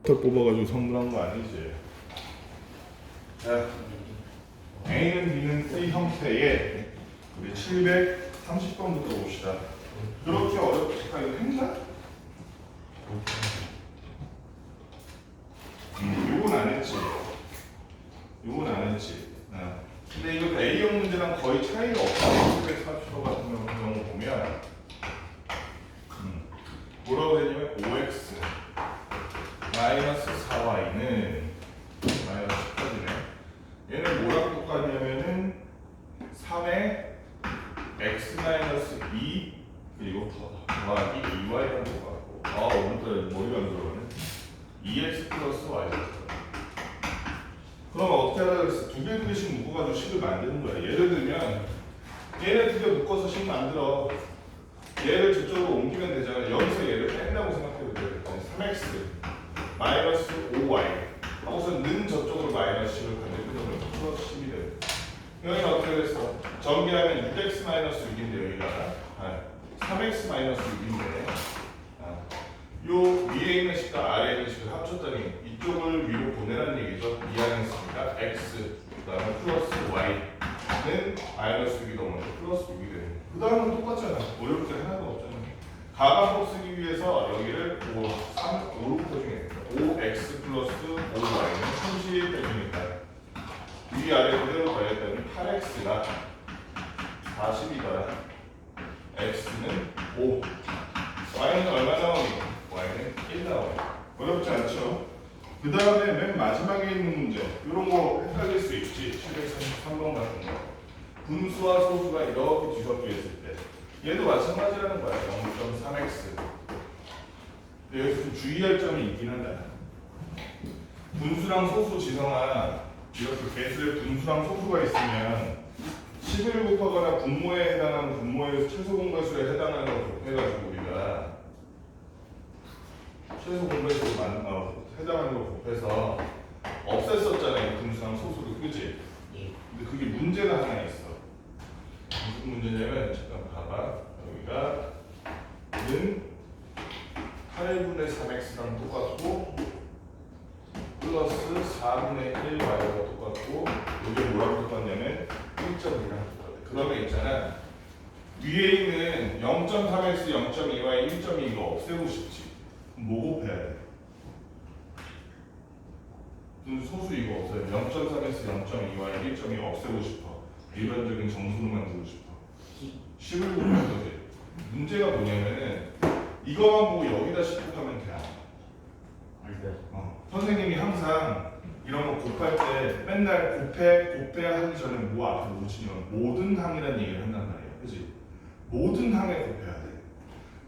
터 뽑아가지고 성분한 거 아니지? 자, A는 B는 C 형태의 우리 730번부터 봅시다. 그렇게 어렵지가 이거 했나? 요건 안 했지. 요건 안 했지. 근데 이거 A형 문제랑 거의 차이가 없어. 740도 같은 경우 보면 뭐라고 되냐면 5x 마이너스 4y는 마이너스 10까지네. 얘는 뭐랑 똑같냐면은 3의 x 마이너스 2 그리고 더하기 2y랑 똑같고, 오늘따라 머리가 안 들어가네. 2x 플러스 y. 그럼 어떻게 하라 그랬어? 두 개씩 묶어가지고 식을 만드는 거야. 예를 들면 얘네 두 개 묶어서 식 만들어. 얘를 저쪽으로 옮기면 되잖아. 여기서 얘를 뺀다고 생각해도 돼. 3x 마이너스 5y 하고서 는 저쪽으로 마이너스 10을 반대편으로 플러스 10이 돼. 여기는 어떻게 됐어? 전개하면 6x 마이너스 6인데 여기가 3x 마이너스 6인데 요 위에 있는 식과 아래에 있는 식을 합쳤더니 이쪽을 위로 보내라는 얘기죠. 이항했으니까 x 그 다음에 플러스 y는 마이너스 6이 넘어서 플러스 6이 되는. 그 다음은 똑같잖아. 어려울 게 하나도 없잖아. 가방법 쓰기 위해서 여기를 5로 표준해. 5x 플러스 5y는 30 표준이니까 위 아래 그대로 더했더니 8x가 40이더라. x는 5. y는 얼마 나오니? y는 1 나와요. 어렵지 않죠? 그 다음에 맨 마지막에 있는 문제, 이런 거 헷갈릴 수 있지. 733번 같은 거. 분수와 소수가 이렇게 뒤섞여 있을 때 얘도 마찬가지라는 거야. 0.3x. 근데 여기서 좀 주의할 점이 있긴 한다. 분수랑 소수 지성아, 이렇게 개수에 분수랑 소수가 있으면 10을 곱하거나 분모에 해당하는 분모의 최소 공배수에 해당하는 걸 곱해가지고 우리가 최소 공배수로 해당하는 걸 곱해서 없앴었잖아요. 분수랑 소수를, 그지? 근데 그게 문제가 하나 있어. 무슨 문제냐면, 잠깐 봐봐. 여기가 는 8분의 3x랑 똑같고 플러스 4분의 1y가 똑같고, 이게 뭐랑 똑같냐면 1.2랑 똑같아. 그러면 있잖아, 위에 있는 0.3x, 0.2y, 1.2 이거 없애고 싶지. 뭐 곱해야 돼? 소수 이거 없어요. 0.3x, 0.2y, 1.2 없애고 싶어. 일반적인 정수로 만들고 싶어. 10을 곱할 거지. 문제가 뭐냐면은 이거만 보고 여기다 10 곱하면 돼. 선생님이 항상 이런 거 곱할 때 맨날 곱해 하기 전에 뭐 앞에 놓치면 모든 항이라는 얘기를 한단 말이야. 그치? 모든 항에 곱해야 돼.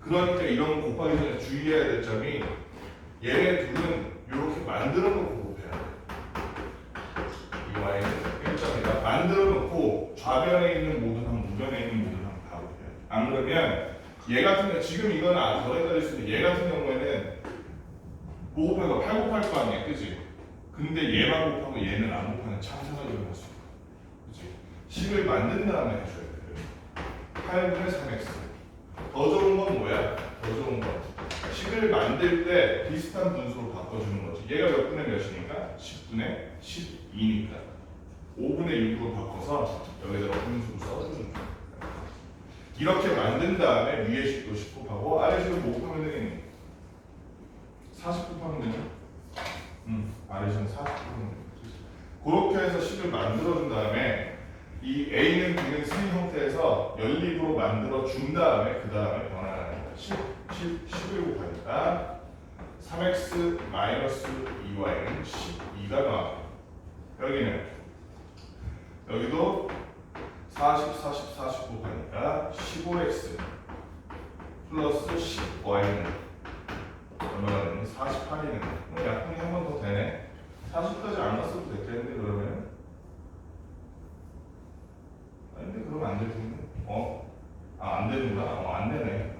그러니까 이런 거 곱하기 전에 주의해야 될 점이 얘네 둘은 이렇게 만들어 놓고 곱해야 돼. 이 y는 1점이다. 만들어 놓고 좌변에 있는 모든 항, 우변에 있는 모든 항 다 곱해야 돼. 안 그러면 얘 같은 경우, 지금 이거는 더 헷갈릴 수 있는데, 얘 같은 경우에는 뭐 곱하고 8 곱할 거 아니야, 그지? 근데 얘만 곱하고 얘는 안 곱하는 참사가 일어날 수 있어. 그지? 10을 만든 다음에 해줘야 돼. 8분의 3x. 더 좋은 건 뭐야? 더 좋은 건 10을 만들 때 비슷한 분수로 바꿔주는 거지. 얘가 몇 분의 몇이니까? 10분의 12니까 5분의 6으로 바꿔서 여기다가 분수로 써주는 거야. 이렇게 만든 다음에 위에 10도 10 곱하고 아래 10을 뭐 곱하면 되겠니? 40 곱하면 되냐? 아래 10은 40 곱하면 되냐? 그렇게 해서 10을 만들어준 다음에 이 A는 B는 C 형태에서 연립으로 만들어 준 다음에 그 다음에 변화하는 거야. 10을 곱하니까 3x 마이너스 2y는 12가 나와. 여기도 40 곱하니까 15x 플러스 10y는 얼마가 되니? 48이네. 그럼 약분이 한 번 더 되네. 40까지 안 갔어도 됐겠는데 그러면? 근데 그러면 안 될 텐데. 안 되는구나. 안 되네.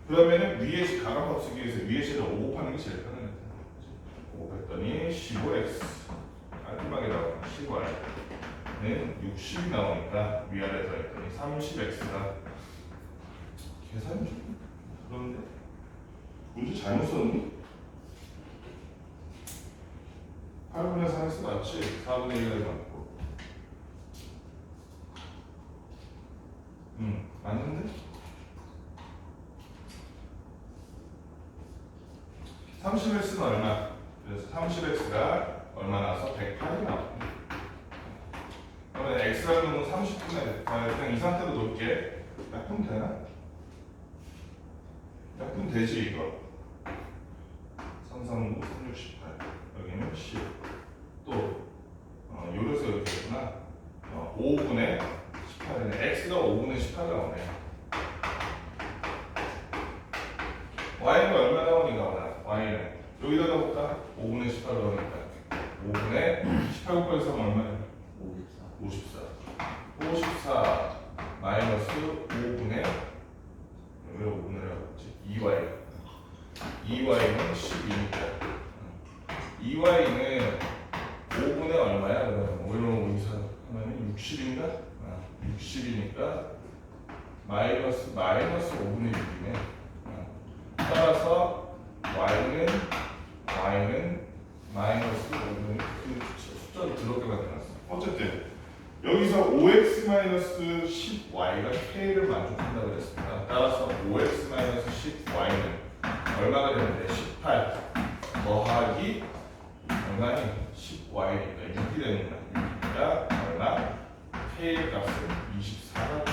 그러면은 위에 시 가감값 쓰기 위해서 위에 시를 5 곱하는 게 제일 편하겠다. 5 곱했더니 15x 깔끔하게 나오고 10y는 60이 나오니까 위아래 더했더니 30x가 계산이 좀 그런데 문제 잘못 썼니? 8분의 4x 맞지? 4분의 1을 맞고. 맞는데? 30x는 얼마? 그래서 30x가 얼마 나와서 108이 나옵니다. 그러면 x라는 건 30분의 그냥 이 상태로 놓을게. 약분 되나? 약분 되지 이거. 339, 368 여기는 10. 또 요래서 이렇게 했구나. 5분의 18이네. x가 5분의 18 나오네. y는 얼마 나오니까 나오나? y는 여기다가 볼까? 5분의 18 나오니까 5분의 18 곱해서 얼마야? 54 마이너스 5분의 왜 5분이라고 했지? 2y는 12니까 2y는 5분의 얼마야? 그러면 5는 5 하면 60인가? 60이니까 마이너스 5분의 6이네. 따라서 y는 마이너스 5분의 그 숫자를 더럽게 만들어놨어. 어쨌든 여기서 5x-10y가 k를 만족한다고 그랬습니다. 따라서 5x-10y는 얼마가 되는데 18 더하기 얼마니? 10y니까 6이 되는 거야. 6이니까 얼마? k의 값은 24가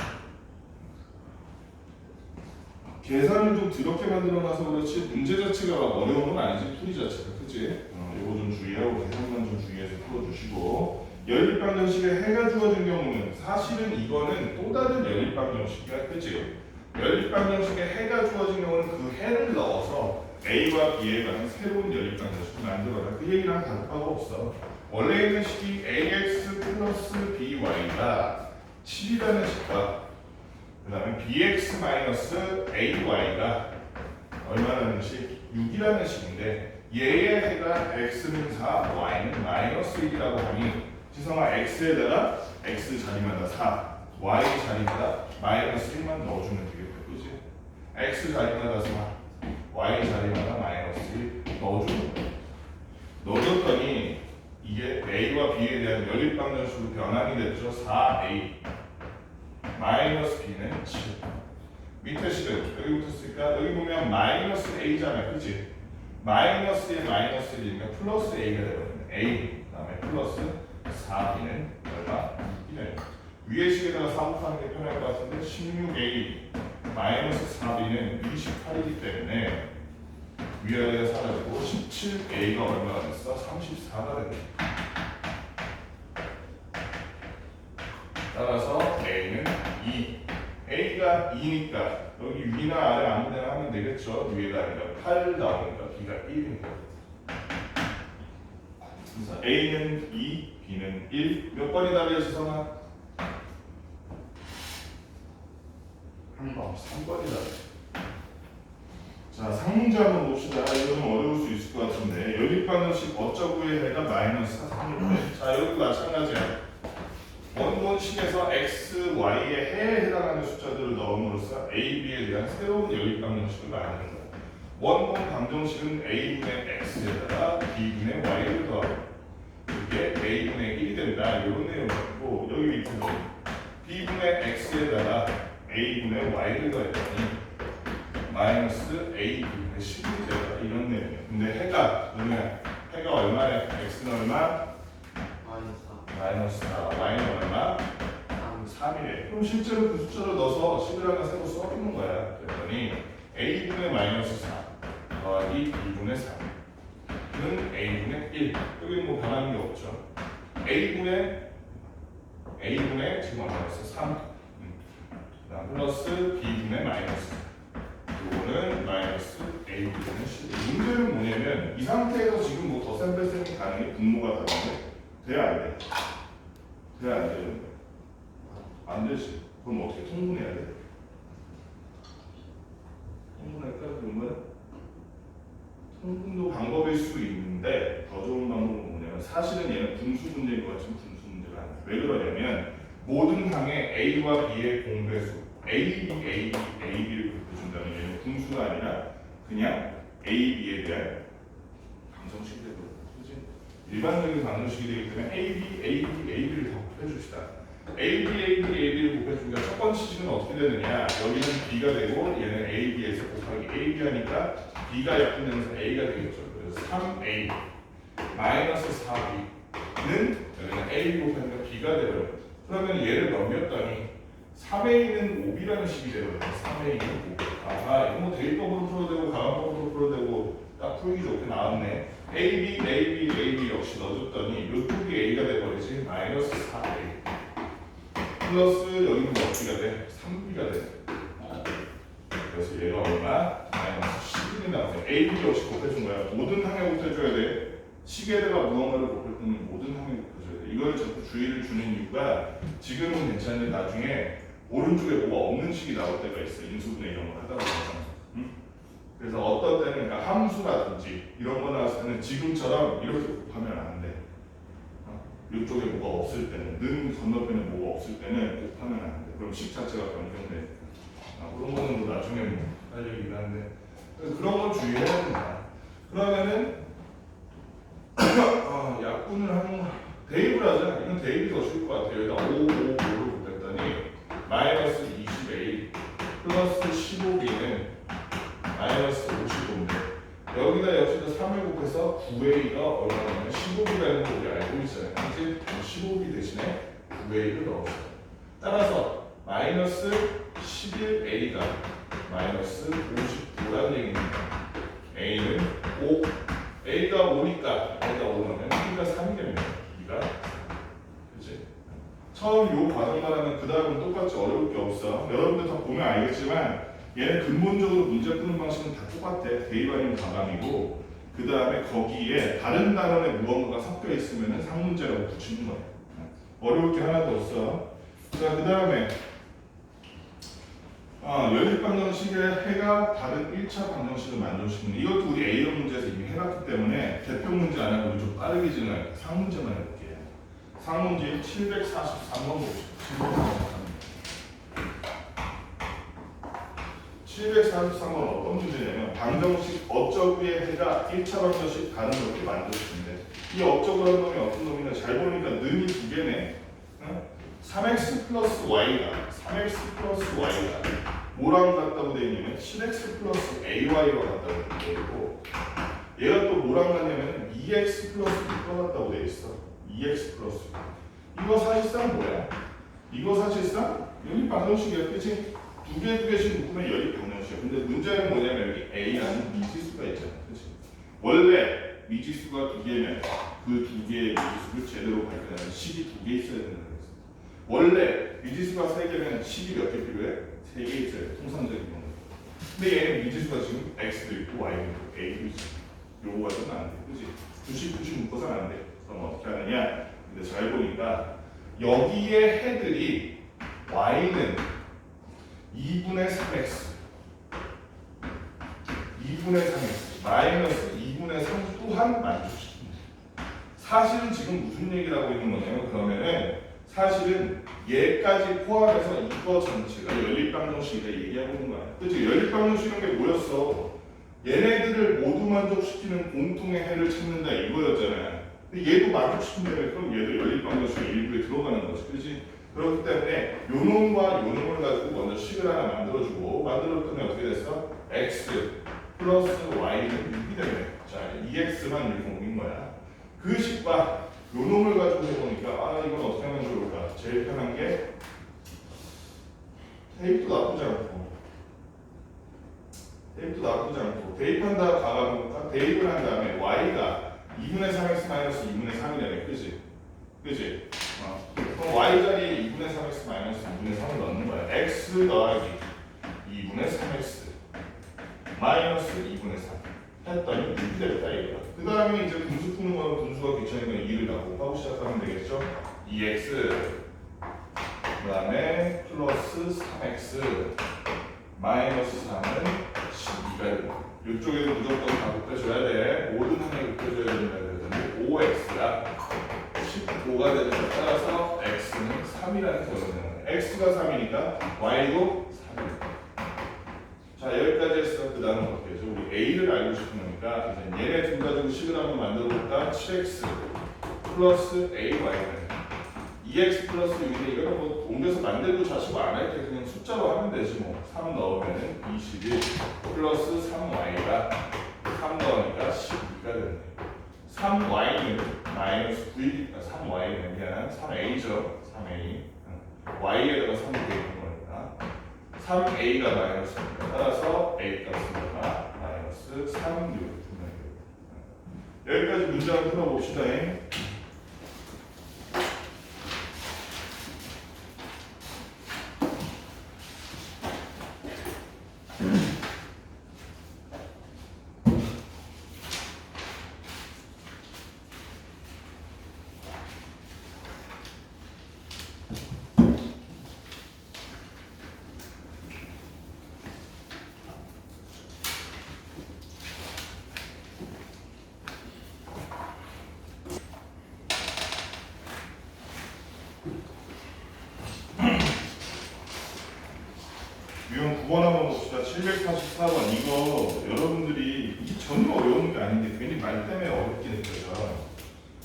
계산을 좀 더럽게 만들어놔서 그렇지 문제 자체가 어려운 건 아니지. 풀이 자체가 그치? 이거 좀 주의하고 계산만 좀 주의해서 풀어주시고 연립방정식에 해가 주어진 경우는 사실은 이거는 또 다른 연립방정식이야. 그치? 연립방정식에 해가 주어진 경우는 그 해를 넣어서 A와 B에 관한 새로운 연립방정식을 만들어라. 그 얘기랑 다를 바가 없어. 원래 있는 식이 AX 플러스 BY가 7이라는 식과 그 다음에 BX 마이너스 AY가 얼마라는 식? 6이라는 식인데 얘의 해가 X는 4, Y는 마이너스 1이라고 하니 지성아 X에다가 X 자리마다 4, Y 자리마다 마이너스 1만 넣어주면 되겠다. 그지? X 자리마다 4, Y 자리마다 마이너스 1 넣어주면 돼. 넣어줬더니 이게 A와 B에 대한 연립방정식으로 변환이 됐죠. 4A 마이너스 B는 7 밑에 식은 여기 붙었으니까 여기 보면 마이너스 A잖아. 그치? 마이너스에 마이너스 1이니까 플러스 A가 되거든요. A 그 다음에 플러스 4B는 얼마? 1은 위에 식에다가 4 곱하는 게 편할 것 같은데 16A 마이너스 4B는 28이기 때문에 위아래가 사라지고 17A가 얼마가 됐어? 34가 됐네. 따라서 A는 2 A가 2니까 여기 위나 아래 아무 데나 하면 되겠죠. 위에가 아니라 8 나오니까 B가 1입니다. 그래서 A는 2, B는 1. 몇 번이 답이야 지성아? 한 번. 3번이 답이야. 자, 상문제 한번 봅시다. 이거 좀 어려울 수 있을 것 같은데 연립방정식 어쩌구의 해가 마이너스 4. 자, 여기도 마찬가지야. 원본식에서 x, y의 해에 해당하는 숫자들을 넣음으로써 a, b에 대한 새로운 연립방정식을 만드는 거야. 원본 방정식은 a분의 x에다가 b분의 y를 더하고 이게 a분의 1이 된다. 이런 내용이고 여기 밑에도 b분의 x에다가 a분의 y를 더했더니 마이너스 a분의 10이 된다. 이런 내용이야. 근데 해가 뭐냐? 해가 얼마야? x는 얼마? 마이너스 4, y는 얼마? 3이래. 그럼 실제로 그 숫자를 넣어서 10을 하나 새로 써주는 거야. 그랬더니 a분의 마이너스 4 더하기 b분의 3는 a분의 1. 여기는 뭐 변하는 게 없죠. a분의 지금 마이너스 3 그다음 플러스 b분의 마이너스 이거는 마이너스 a분의 10. 문제는 뭐냐면 이 상태에서 지금 뭐 덧셈 뺄셈이 가능해? 분모가 다른데 돼야 안 돼? 돼야 안 되는데 안 되지. 그럼 어떻게 통분해야 돼? 통분할까? 그러면 통분도 방법일 수 있는데 더 좋은 방법은 뭐냐면 사실은 얘는 분수 문제인 것 같지만 분수 문제가 아니야. 왜 그러냐면 모든 항의 A와 B의 공배수 A, B, A, B, A, B를 곱해준다면 얘는 분수가 아니라 그냥 A, B에 대한 방정식이 되거든. 그치? 일반적인 방정식이 되기 때문에 AB를 다 곱해줍시다. AB를 곱해주니까 첫 번째 식은 어떻게 되느냐? 여기는 B가 되고 얘는 AB에서 곱하기 AB 하니까 B가 약분되면서 A가 되겠죠. 그래서 3A 마이너스 4B는 여기는 AB 곱하니까 B가 되어요. 그러면 얘를 넘겼더니 3A는 5B라는 식이 되어요. 3A는 5B. 아하, 이거 뭐 대입법으로 풀어도 되고 가방법으로 풀어도 되고 딱 풀기 좋게 나왔네. AB 역시 넣어줬더니 요쪽이 A가 돼버리지. 마이너스 4A 플러스 여기는 몇 B가 돼? 3B가 돼. 그래서 얘가 얼마? 마이너스 11이 나오네. AB 역시 곱해준 거야. 모든 항에 곱해줘야 돼. 식에다가 무언가를 곱해주면 모든 항에 곱해줘야 돼. 이걸 자꾸 주의를 주는 이유가 지금은 괜찮은데 나중에 오른쪽에 뭐가 없는 식이 나올 때가 있어. 인수분해 이런 걸 하다 보면. 그래서 어떤 때는 그러니까 함수라든지 이런 거 나왔을 때는 지금처럼 이렇게 곱하면 안 돼. 이쪽에 뭐가 없을 때는 는 건너편에 뭐가 없을 때는 곱하면 안 돼. 그럼 식 자체가 변경돼. 그런 거는 뭐 나중에 할 얘기긴 한데 그런 건 주의해야 된다. 그러면은 약분을 하는 대입을 하자. 이건 대입이 더 쉬울 것 같아요. 여기다 5를 곱했더니 마이너스 20A 플러스 15B는 마이너스 55인데 여기다 역시도 3을 곱해서 9A가 얼마냐면 15B라는 거 우리 알고 있어요. 이제 15B 대신에 9A를 넣었어요. 따라서 마이너스 11A가 마이너스 59라는 얘기입니다. A는 5, A가 5니까 A가 5 넣으면 B가 3이 됩니다. B가 그치? 처음 요 과정만 하면 그 다음은 똑같이 어려울 게 없어. 여러분들 다 보면 알겠지만 얘는 근본적으로 문제 푸는 방식은 다 똑같아. 대입 아니면 가감이고 그 다음에 거기에 다른 단원의 무언가가 섞여 있으면 상문제라고 붙이는 거야. 어려울 게 하나도 없어. 자, 그 다음에 연립 방정식의 해가 다른 1차 방정식을 만들어주는 이것도 우리 A형 문제에서 이미 해봤기 때문에 대표 문제 안 하고 좀 빠르게 진행 상문제만 해볼게요. 상문제 743번 봅시다. 743번 어떤 문제냐면 방정식 업적의 해가 1차 방정식 다른 놈이 만들어주는데 이 업적을 한 놈이 어떤 놈이냐 잘 보니까 는이 두 개네. 3x 플러스 y가 뭐랑 같다고 되어 있냐면 7x 플러스 ay와 같다고 되어 있고 얘가 또 뭐랑 같냐면 2x 플러스 6과 같다고 되어 있어. 2x 플러스 6. 이거 사실상 뭐야? 이거 사실상 여기 방정식이야. 그치? 두 개씩 묶으면 연립 방정식이야. 근데 문제는 뭐냐면 여기 a라는 미지수가 있잖아. 그치? 원래 미지수가 두 개면 그 두 개의 미지수를 제대로 발견하는 식이 두 개 있어야 된다는 거지. 원래 미지수가 세 개면 식이 몇 개 필요해? 세 개 있어야 돼. 통상적인 경우. 근데 얘는 미지수가 지금 x도 있고 y도 있고 a도 있어. 요거 가지고는 안 돼. 그치? 두식 묶어서는 안 돼. 그럼 어떻게 하느냐? 근데 잘 보니까 여기에 해들이 y는 2분의 3x 마이너스 2분의 3 또한 만족시킵니다. 사실은 지금 무슨 얘기를 하고 있는 거냐면 그러면은 사실은 얘까지 포함해서 이거 전체가 연립방정식이다 얘기하고 있는 거야. 그치? 연립방정식은 게 뭐였어? 얘네들을 모두 만족시키는 공통의 해를 찾는다 이거였잖아요. 근데 얘도 만족시킨다면 그럼 얘도 연립방정식 일부에 들어가는 거지. 그치? 그렇기 때문에 요놈과 요놈을 가지고 먼저 식을 하나 만들어주고 만들었더니 어떻게 됐어? x 플러스 y는 6이 되네. 자, 2x만 이렇게 옮긴 거야. 그 식과 요놈을 가지고 해보니까 이건 어떻게 하면 좋을까? 제일 편한 게 대입도 나쁘지 않고 대입한다 가가보니까 대입을 한 다음에 y가 2분의 3x 마이너스 2분의 3이 되네. 그치? 그럼 y 자리에 2분의 3x 마이너스 2분의 3을 넣는 거야. x 더하기 2분의 3x 마이너스 2분의 3 했더니 6이 되겠다 이거야. 그 다음에 이제 분수 푸는 거는 분수가 귀찮으니까 2를 다 곱하고 시작하면 되겠죠. 2x 그 다음에 플러스 3x 마이너스 3은 12가 되고 이쪽에도 무조건 다 곱해줘야 돼. 모든 항에 곱해줘야 된다 그랬더니 5x가 15가 되는 데 따라서 x는 3이라는 결론이 나요. x가 3이니까 y도 3입니다. 자, 여기까지 했어? 그 다음은 어떻게 해서 우리 A를 알고 싶은 거니까 이제 얘네 둘 가지고 식을 한번 만들어 볼까? 7x 플러스 AY는 2x 플러스 6인데 이거는 뭐 옮겨서 만들고 자시고 안 할 때 그냥 숫자로 하면 되지 뭐. 3 넣으면은 21 플러스 3y가 3 넣으니까 12가 됐네. 3y는 마이너스 9이니까 3y는 그냥 3a죠. 3a y에다가 3이 되는 거니까 3a가 마이너스니까 따라서 a 값은 마이너스 3, 6 여기까지 문장을 풀어봅시다. 유형 9번 한번 봅시다. 744번 이거 여러분들이 이게 전혀 어려운 게 아닌데 괜히 말 때문에 어렵게 느껴져.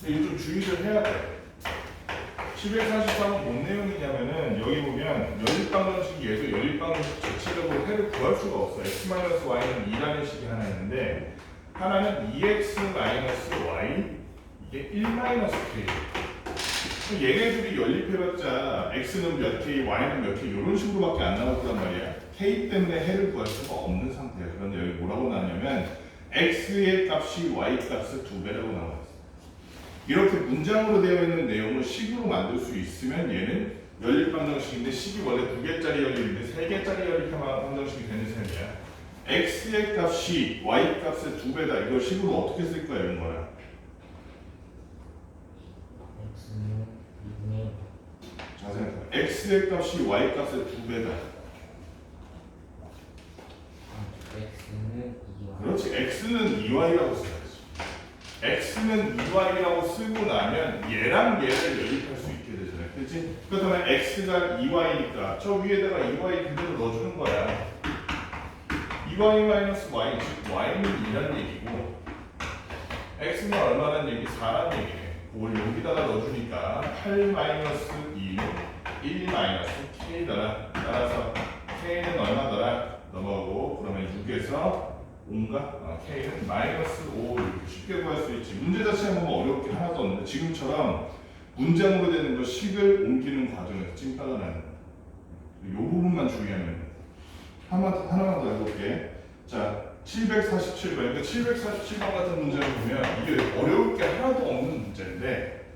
근데 이거 좀 주의를 해야 돼. 744번 뭔 내용이냐면은 여기 보면 연립방정식이 얘도 연립방정식 자체적으로 해를 구할 수가 없어. x-y는 2라는 식이 하나 있는데 하나는 2x-y 이게 1-k. 얘네들이 연립해봤자 x는 몇 k, y는 몇 k 이런 식으로밖에 안 나올 거란 말이야. k 때문에 해를 구할 수가 없는 상태야. 그런데 여기 뭐라고 나왔냐면 x의 값이 y 값의 2배라고 나와 있어. 이렇게 문장으로 되어 있는 내용을 식으로 만들 수 있으면 얘는 연립방정식인데 식이 원래 2개짜리 연립인데 3개짜리 연립방정식이 되는 셈이야. x의 값이 y 값의 2배다. 이걸 식으로 어떻게 쓸 거야 이런 거야. 자세히 x의 값이 y 값의 2배다. 그렇지. x는 2y라고 써야지. x는 2y라고 쓰고 나면 얘랑 얘를 연립할 수 있게 되잖아요. 그렇지? 그렇다면 x가 2y니까 저 위에다가 2y 그대로 넣어주는 거야. 2y-y, 즉 y는 2라는 얘기고 x는 얼마란 얘기? 4라는 얘기네. 그걸 여기다가 넣어주니까 8-2는 1-k더라. 따라서 k는 얼마더라? 넘어가고 그러면 6에서 5인가? k는 -5 이렇게 쉽게 구할 수 있지. 문제 자체는 뭐 어려울 게 하나도 없는데 지금처럼 문장으로 되는 거 식을 옮기는 과정에서 찐따가 나는 거야. 이 부분만 주의하면 하나만 더 해볼게. 자, 747번. 그러니까 747번 같은 문제를 보면 이게 어려울 게 하나도 없는 문제인데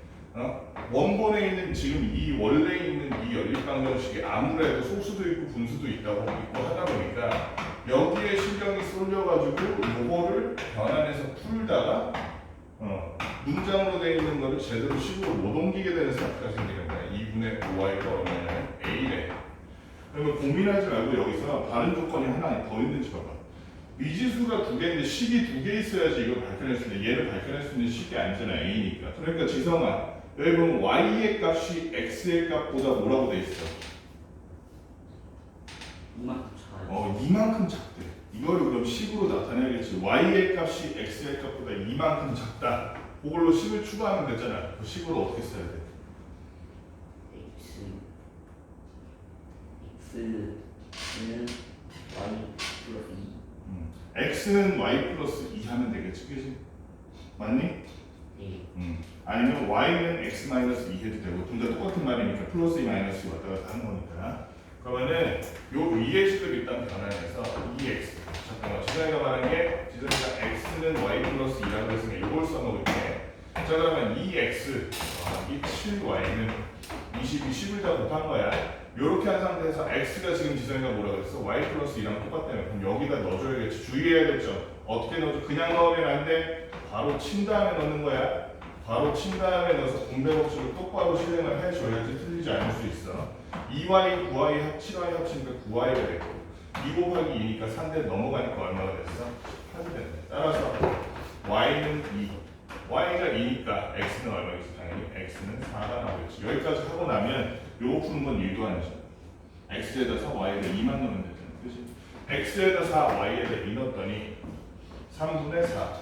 원본에 있는 지금 이 원래 있는 이 연립방정식이 아무래도 소수도 있고 분수도 있고 하다 보니까 여기에 신경이 쏠려가지고 요거를 변환해서 풀다가 문장으로 되어 있는 거를 제대로 식으로 못 옮기게 되는 사태가 생기는 거야. 2분의 5y가 얼마냐면 a래. 그러면 고민하지 말고 여기서 다른 조건이 하나 더 있는지 봐봐. 미지수가 2개인데 식이 2개 있어야지 이걸 발견할 수 있는데 얘를 발견할 수 있는 식이 아니잖아. a니까. 그러니까 지성아 여기 보면 y의 값이 x의 값보다 뭐라고 돼 있어? 이만큼 작아요. 이만큼 작대. 이거를 그럼 식으로 나타내야겠지. y의 값이 x의 값보다 이만큼 작다. 그걸로 식을 추가하면 되잖아. 그 식으로 어떻게 써야 돼? x는 y 플러스 2. x는 y 플러스 2 하면 되겠지, 그지? 맞니? 네. 아니면 y는 x 마이너스 2 해도 되고 둘 다 똑같은 말이니까 플러스 2 마이너스 2 왔다 갔다 하는 거니까. 그러면은 요 위의 식을 일단 변환해서 2x. 잠깐만, 지성이가 말한 게 지성이가 x는 y 플러스 2라고 했으니까 이걸 써먹을게. 자, 그러면 2x 이 7y는 22, 10을 다 곱한 거야. 요렇게 한 상태에서 x가 지금 지성이가 뭐라 그랬어? y 플러스 2랑 똑같다며. 그럼 여기다 넣어줘야겠지. 주의해야겠죠. 어떻게 넣어줘? 그냥 넣으면 안 돼. 바로 친 다음에 넣는 거야. 바로 친 다음에 넣어서 분배 법칙을 똑바로 실행을 해줘야지 틀리지 않을 수 있어. 2y, 9y, 7y 합치니까 9y가 되고 2 곱하기 2니까 3대 넘어가니까 얼마가 됐어? 8이 됐네. 따라서 y는 2, y가 2니까 x는 얼마겠지? 당연히 x는 4가 나오겠지. 여기까지 하고 나면 요거 푸는 건 일도 아니잖아. x에다가 y를 2만 넣으면 되잖아. 그치? x에다 4, y에다 2 넣었더니 3분의 4.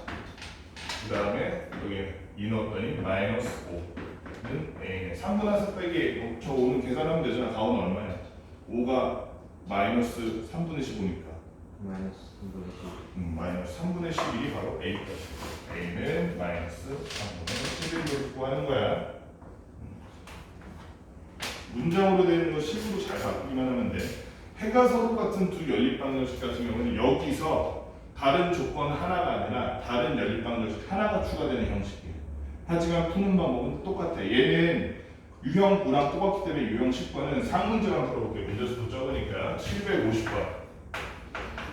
그 다음에 여기 2 넣었더니 마이너스 5는 a네. 3분의 4 빼기 저 5는 계산하면 되잖아. 가오는 얼마야? 5가 마이너스 3분의 15니까 마이너스 3분의 10. 마이너스 3분의 11이 바로 a까지. a는 마이너스 3분의 11로 구하는 거야. 문장으로 되는 거 식으로 잘 바꾸기만 하면 돼. 해가 서로 같은 두 연립방정식 같은 경우는 여기서 다른 조건 하나가 아니라 다른 연립방정식 하나가 추가되는 형식이에요. 하지만 푸는 방법은 똑같아. 얘는 유형 9랑 똑같기 때문에 유형 10번은 상문제만 풀어볼게요. 문제수도 적으니까 750번.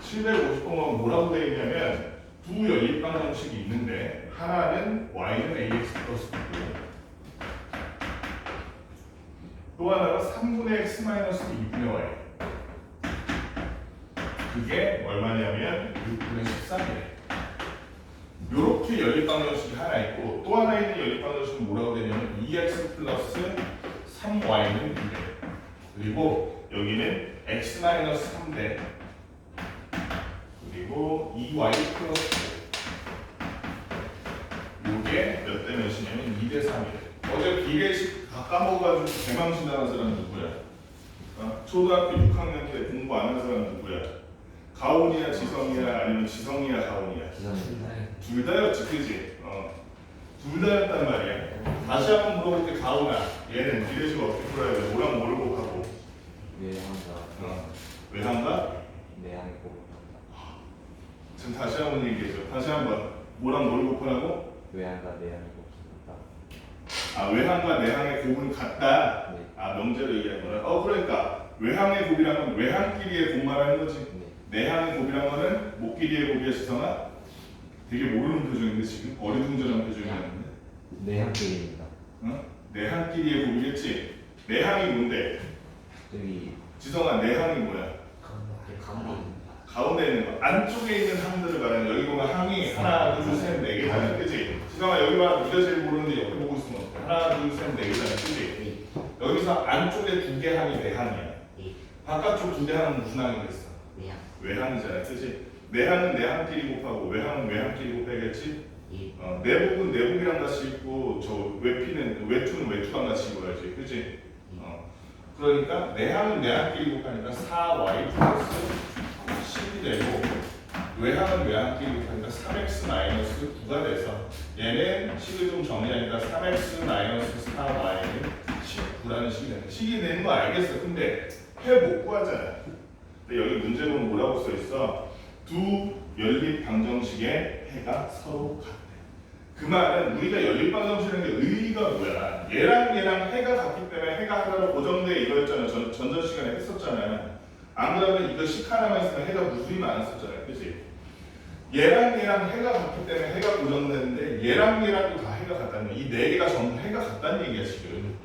750번은 뭐라고 되어 있냐면 두 연립방정식이 있는데 하나는 y는 ax 플러스 9고 또 하나가 3분의 x 마이너스 2분의 y. 그게 얼마냐면 6분의 13이래. 요렇게 연립방정식이 하나 있고 또 하나 있는 연립방정식은 뭐라고 되냐면 2x 플러스 3y는 2대. 그리고 여기는 x 마이너스 3대. 그리고 2y 플러스 5. 요게 몇 대 몇이냐면 2대 3이래. 어제 비례식 다 까먹어가지고 개망신하는 사람 누구야? 초등학교 6학년 때 공부 안 하는 사람 누구야? 가온이야 지성이야 아니면 지성이야 가온이야? 둘 다였지 그지? 둘 다였단 말이야. 다시 한번 물어볼게. 가온아 얘는 비례식 어떻게 풀어야 돼? 뭐랑 뭐를 곱하고? 외항과? 내항이고. 지금 다시 한번 얘기해줘. 다시 한번 뭐랑 뭐를 곱하라고? 외항과 내항이고. 외항과 내항의 곱은 같다. 네. 명제로 얘기하는 거야. 그러니까 외항의 곱이라는 건 외항끼리의 곱만 하는 거지. 네. 내항의 곱이라는 거는 목끼리의 곱이야. 지성아 되게 모르는 표정인데 지금 어리둥절한 표정이었는데. 내항끼리입니다. 내항끼리의 곱이겠지. 내항이 뭔데? 저기 지성아 내항이 뭐야? 가운데 있는 거. 안쪽에 있는 항들을 말하는 여기 보면 항이 하나 둘셋네 개잖아. 그치? 지성아 여기 봐. 네가 제일 모르는데 옆에 보고 있으면 어떡해? 하나 둘셋네 개잖아. 그치? 여기서 안쪽에 두 개 항이 내항이야. 바깥쪽 두 개 항은 무슨 항이 됐어? 외항이잖아. 그치? 내항은 내항끼리 곱하고 외항은 외항끼리 곱해야겠지? 내복은 내복이랑 같이 있고 저 외피는 외투는 외투랑 같이 입어야지. 그치? 그러니까 내항은 내항끼리 곱하니까 4y 플러스 10이 되고 외항은 외항끼리 곱하니까 3x 마이너스 9가 돼서 얘는 식을 좀 정리하니까 3x 마이너스 4y는 19라는 식이 되는 식이 되는 거 알겠어. 근데 해 못 구하잖아. 근데 여기 문제 보면 뭐라고 써 있어? 두 연립 방정식의 해가 서로 같대. 그 말은 우리가 연립 방정식이라는 게 의의가 뭐야? 얘랑 얘랑 해가 같기 때문에 해가 하나로 고정돼 이거였잖아. 전전 시간에 했었잖아. 안 그러면 이거 식 하나만 있으면 해가 무수히만 안 썼잖아요. 그치? 얘랑 얘랑 해가 같기 때문에 해가 고정되는데 얘랑 얘랑도 다 해가 같다는 거야. 이 네 개가 전부 해가 같다는 얘기야 지금.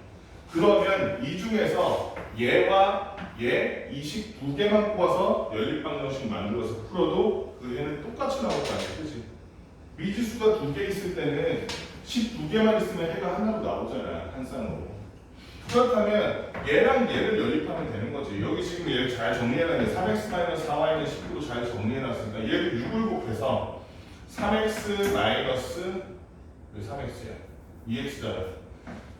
그러면 이 중에서 얘와 얘, 이 식 두 개만 뽑아서 연립방정식 만들어서 풀어도 그 해는 똑같이 나올 거 아니야. 그치? 미지수가 두 개 있을 때는 식 두 개만 있으면 해가 하나로 나오잖아. 한 쌍으로. 그렇다면 얘랑 얘를 연립하면 되는 거지. 여기 지금 얘를 잘 정리해놨는데 3x-4y는 10으로 잘 정리해놨으니까 얘를 6을 곱해서 3x 마이너스 왜 3x야? 2x잖아.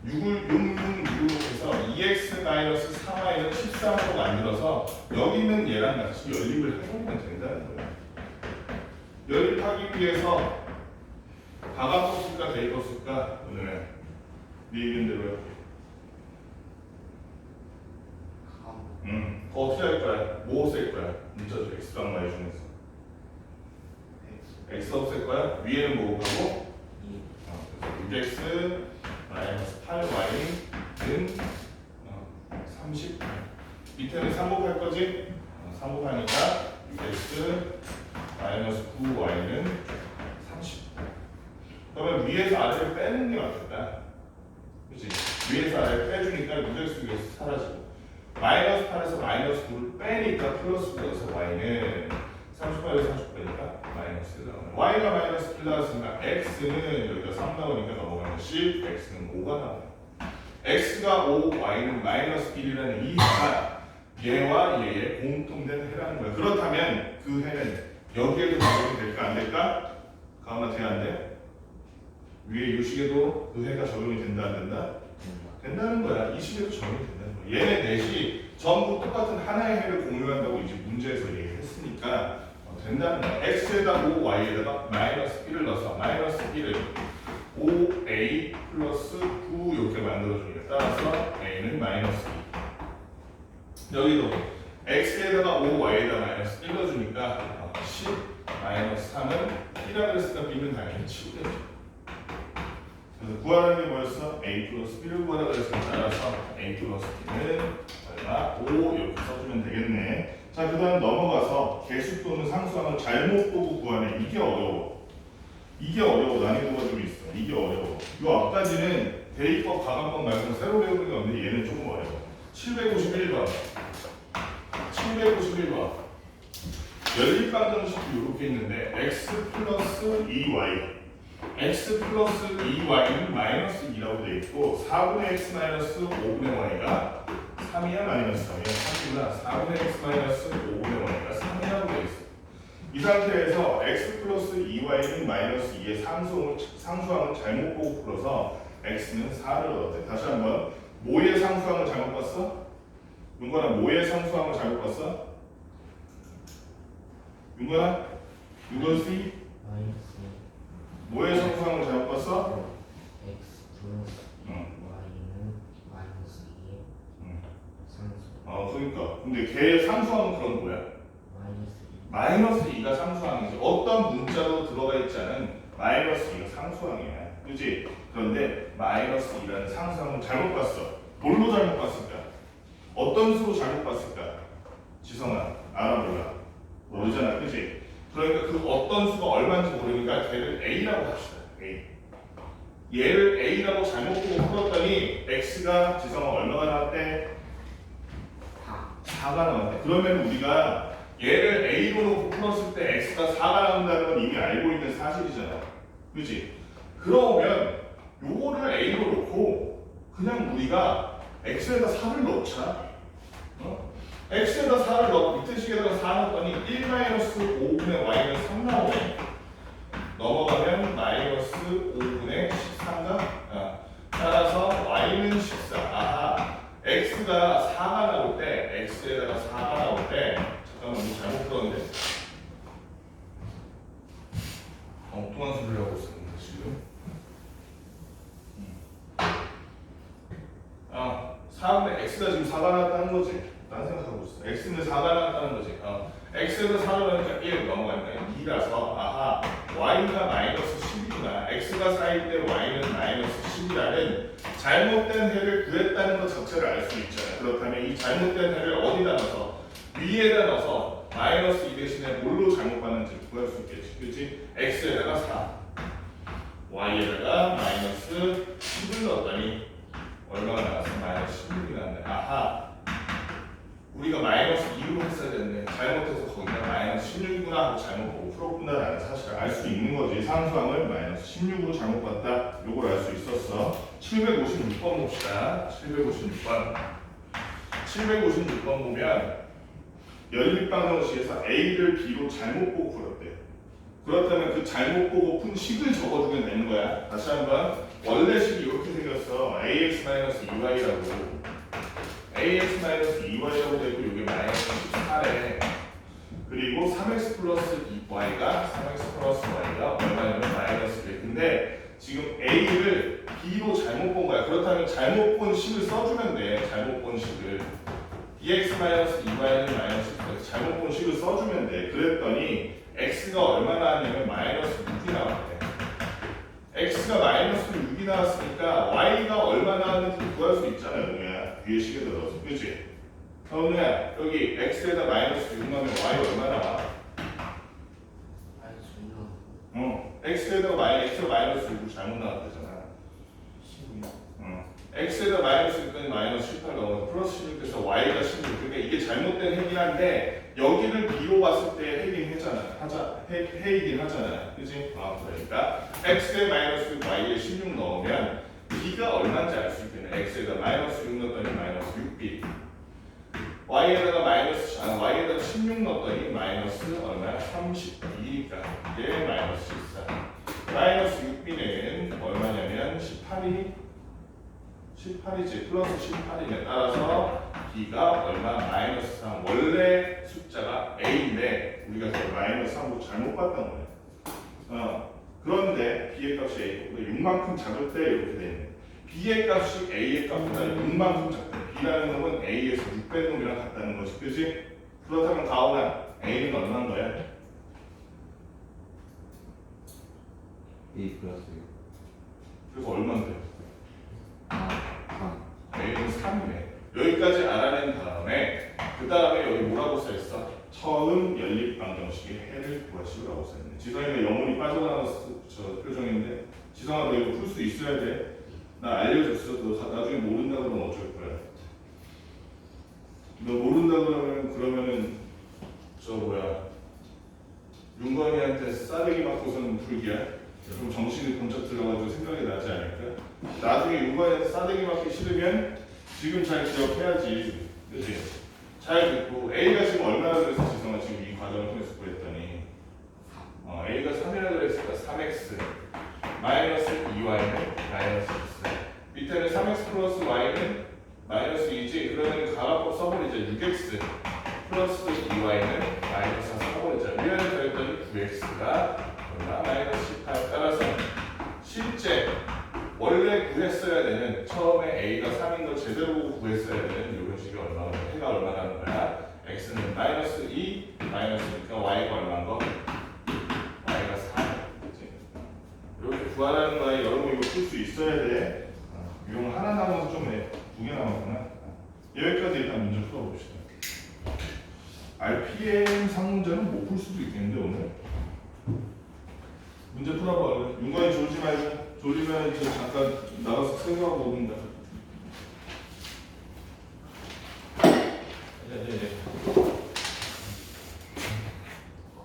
6을 6을 곱해서 2x 마이너스 4y는 13으로 만들어서 여기 있는 얘랑 같이 연립을 해보면 된다는 거야. 연립하기 위해서 다각도 쓸까 대입도 쓸까? 오늘 네 의견대로 해볼게. 어떻게 할 거야? 뭐 없앨 거야? 문자죠. x랑 y 중에서 x 없앨 거야? 위에는 뭐 곱하고? 6x 마이너스 8y는 30 밑에는 3 곱할 거지? 3 곱하니까 6x 마이너스 9y는 30 그러면 위에서 아래를 빼는 게 맞겠다. 그치? 위에서 아래를 빼주니까 무적수 위에서 사라지고 마이너스 8에서 마이너스 9를 빼니까 플러스 9에서 y는 38에서 30 빼니까 마이너스 1 나오네. y가 마이너스 1 나왔으니까 x는 여기가 3 나오니까 넘어가는 10, x는 5가 나와요. x가 5, y는 마이너스 1이라는 이 얘와 얘의 공통된 해라는 거야. 그렇다면 그 해는 여기에도 적용이 될까 안 될까? 가은아 돼야 안 돼? 위에 요식에도 그 해가 적용이 된다 안 된다? 된다는 거야. 이 식에도 적용이 된다는 거야. 얘네 넷이 전부 똑같은 하나의 해를 공유한다고 이제 문제에서 얘기했으니까 된다는 거야. x에다 5, y에다가 마이너스 1을 넣어서 마이너스 1을 5a 플러스 9 이렇게 만들어주니까 따라서 a는 마이너스 2. 여기도 x에다가 5, y에다 마이너스 1 넣어주니까 10 마이너스 3은 1이라 그랬으니까 b는 당연히 7이겠죠. 그래서 구하라는 게 뭐였어? a 플러스 b를 구하라 그랬으니까 따라서 a 플러스 b는 얼마? 5 이렇게 써주면 되겠네. 자, 그 다음 넘어가서 개수 또는 상수항을 잘못 보고 구하네. 이게 어려워. 이게 어려워. 난이도가 좀 있어. 이게 어려워. 요 앞까지는 대입법, 가감법 말고 새로 배우는 게 없는데 얘는 조금 어려워. 751번. 751번. 연립방정식이 이렇게 있는데 x 플러스 2y x 플러스 2y는 마이너스 2라고 되어 있고 4분의 x 마이너스 5분의 y가 3이야 마이너스 3이야 3이구나. 4분의 x 마이너스 5분의 y가 3이라고 되어 있어. 이 상태에서 x 플러스 2y는 마이너스 2의 상수항을 잘못 보고 풀어서 x는 4를 얻었대. 다시 한번 뭐의 상수항을 잘못 봤어? 윤건아 뭐의 상수항을 잘못 봤어? 윤건아? 이것이 뭐의 상수항을 잘못 봤어? x 플러스 y는 마이너스 2의 상수. 그러니까. 근데 걔의 상수항은 그런 거야. 마이너스 2가 상수항이지. 어떤 문자로 들어가 있지 않은 마이너스 2가 상수항이야. 그지? 그런데 마이너스 2라는 상수항을 잘못 봤어. 뭘로 잘못 봤을까? 어떤 수로 잘못 봤을까? 지성아, 알아 몰라? 모르잖아. 그지? 그러니까 그 어떤 수가 얼마인지 모르니까 걔를 A라고 합시다. A. 얘를 A라고 잘못 보고 풀었더니 X가 지성아 얼마가 나왔대? 4가 나왔대. 그러면 우리가 얘를 A로 놓고 풀었을 때 X가 4가 나온다는 건 이미 알고 있는 사실이잖아. 그치? 그러면 요거를 A로 놓고 그냥 우리가 X에다 4를 넣자. x에다 4를 넣고 밑에 식에다가 4 넣었더니 1-5분의 y는 3 나오네. 넘어가면 마이너스 5분의 13가 따라서 y는 14. 아하, x가 4가 나올 때 x에다가 4가 나올 때 잠깐만 이거 잘못 풀었는데 엉뚱한 소리를 하고 있었는데 지금 4분의 x가 지금 4가 나왔다는 거지. 딴 생각하고 있어. x는 4가 나왔다는 거지. x에서 4를 넣으니까 1 넘어가니까 2라서 아하 y가 마이너스 10이구나. x가 4일 때 y는 마이너스 10이라는 잘못된 해를 구했다는 것 자체를 알 수 있잖아. 그렇다면 이 잘못된 해를 어디다 넣어서 위에다 넣어서 마이너스 2 대신에 뭘로 잘못 봤는지 구할 수 있겠지. 그렇지? x에다가 4 y에다가 마이너스 10을 넣었더니 얼마가 나왔어? 마이너스 16이 나왔네. 아하 우리가 마이너스 2로 했어야 됐네. 잘못해서 거기가 마이너스 16이구나 하고 잘못 보고 풀었구나 라는 사실을 알 수 있는 거지. 상수항을 마이너스 16으로 잘못 봤다. 요걸 알 수 있었어. 756번 봅시다. 756번 756번 보면 연립방정식에서 A를 B로 잘못 보고 풀었대. 그렇다면 그 잘못 보고 푼 식을 적어주면 되는 거야. 다시 한번 원래 식이 이렇게 생겼어. ax-2y라고 ax-2y라고 되고 이게 마이너스 14래. 그리고 3x 플러스 2y가 3x 플러스 y가 얼마냐면 마이너스 1. 근데 지금 a를 b로 잘못 본 거야. 그렇다면 잘못 본 식을 써주면 돼. 잘못 본 식을 bx-2y는 마이너스 1. 잘못 본 식을 써주면 돼. 그랬더니 x가 얼마 나왔냐면 마이너스 6이 나왔대. x가 마이너스 6이 나왔으니까 y가 얼마 나왔는지 구할 수 있잖아. 영우야. 위에 식에 들어서. 그치? 영우야 여기 x에다 마이너스 6 넣으면 y 얼마 나와? x에다 마이너스 6을 잘못 나왔대잖아. 16. x에다 마이너스 6은 마이너스 18 넣으면 플러스 16에서 y가 16. 그러니까 이게 잘못된 핵이긴 한데 여기를 b로 봤을 때 핵이긴 했잖아. 핵이긴 하잖아. 그치? 그러니까 x에 마이너스 6, y에 16 넣으면 b가 얼마인지 알 수 있겠네. x에다 마이너스 6 넣었더니 마이너스 6b. y에다가 y에다가 16 넣었더니 마이너스 얼마야? 32니까 이게 마이너스 14. 마이너스 6b는 얼마냐면 18이지 플러스 18이네. 따라서 b가 얼마? 마이너스 3. 원래 숫자가 a인데 우리가 저 마이너스 3으로 잘못 봤던 거예요. 그런데 b의 값이 a고 6만큼 작을 때 이렇게 돼 있네. b의 값이 a의 값보다 6만큼 작다. b라는 놈은 a에서 600 놈이랑 같다는 거지, 그렇지? 그렇다면 가오나 a는 얼마인 거야? A 플러스 6. 그래서 얼마인데? 아, a는 3이네. 여기까지 알아낸 다음에 그 다음에 여기 뭐라고 써있어? 처음 연립 방정식의 해를 구하시오라고 써있네. 지성이가 영혼이 빠져나가는 저 표정인데 지성아 너 이거 풀 수 있어야 돼. 나 알려줬어. 너 나중에 모른다 그러면 어쩔 거야? 너 모른다 그러면은 저 뭐야 윤건이한테 싸대기 맞고서는 풀기야? 그럼 정신이 번쩍 들어가지고 생각이 나지 않을까? 나중에 윤건이한테 싸대기 맞기 싫으면 지금 잘 기억해야지, 그렇지? 잘 듣고 A가 지금 얼마나 그래서 지성아 지금 이 과정을 통해서 구했더니 A가 3이라 그랬으니까 3x 마이너스 2y는 마이너스 6 밑에는 3x 플러스 y는 마이너스 2지. 그러면 가각법 써버리자. 6x 플러스 2y는 마이너스 4 써버리자. 위안을 더했더니 9x가 얼마? 마이너스 18. 따라서 실제 원래 구했어야 되는 처음에 a가 3인 걸 제대로 보고 구했어야 되는 이 형식이 얼마나 해가 얼마나는 거야? x는 마이너스 2 마이너스니까 y가 얼마인 거? y가 4. 그치? 이렇게 구하라는 거야. 여러분 이거 풀 수 있어야 돼. 이용 하나 남아서 좀 해. 2개 남았구나. 여기까지 일단 문제 풀어봅시다. RPM 상문제는 못 풀 수도 있겠는데 오늘. 문제 풀어봐. 윤관이 졸지 말고. 졸리면 이제 잠깐 나가서 생각하고 오는다.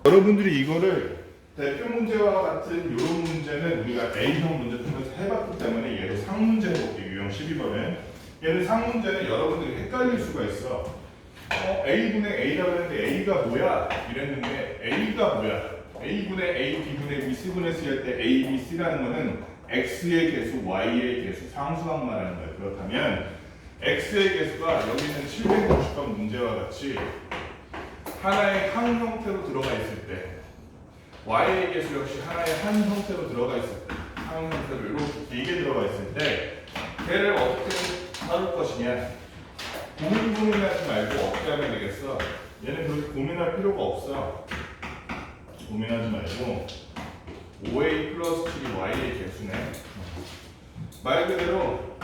여러분들이 이거를 대표 문제와 같은 이런 문제는 우리가 A형 문제 통해서 해봤기 때문에 얘를 상문제 해볼게요. 유형 12번은 얘는 상문제는 여러분들이 헷갈릴 수가 있어. A분의 A라고 했는데 A가 뭐야? 이랬는데 A가 뭐야? A분의 A, B분의 B, C분의 C 할 때 A, B, C라는 거는 X의 개수, Y의 개수, 상수항 말하는 거예요. 그렇다면 X의 개수가 여기는 760번 문제와 같이 하나의 항 형태로 들어가 있을 때 Y의 개수 역시 하나의 한 형태로 들어가 있을 때 항 형태로 이렇게 길게 들어가 있을 때 걔를 어떻게 다룰 것이냐 고민하지 말고 어떻게 하면 되겠어? 얘는 그렇게 고민할 필요가 없어. 고민하지 말고 5a 플러스 7이 y의 개수네. 말 그대로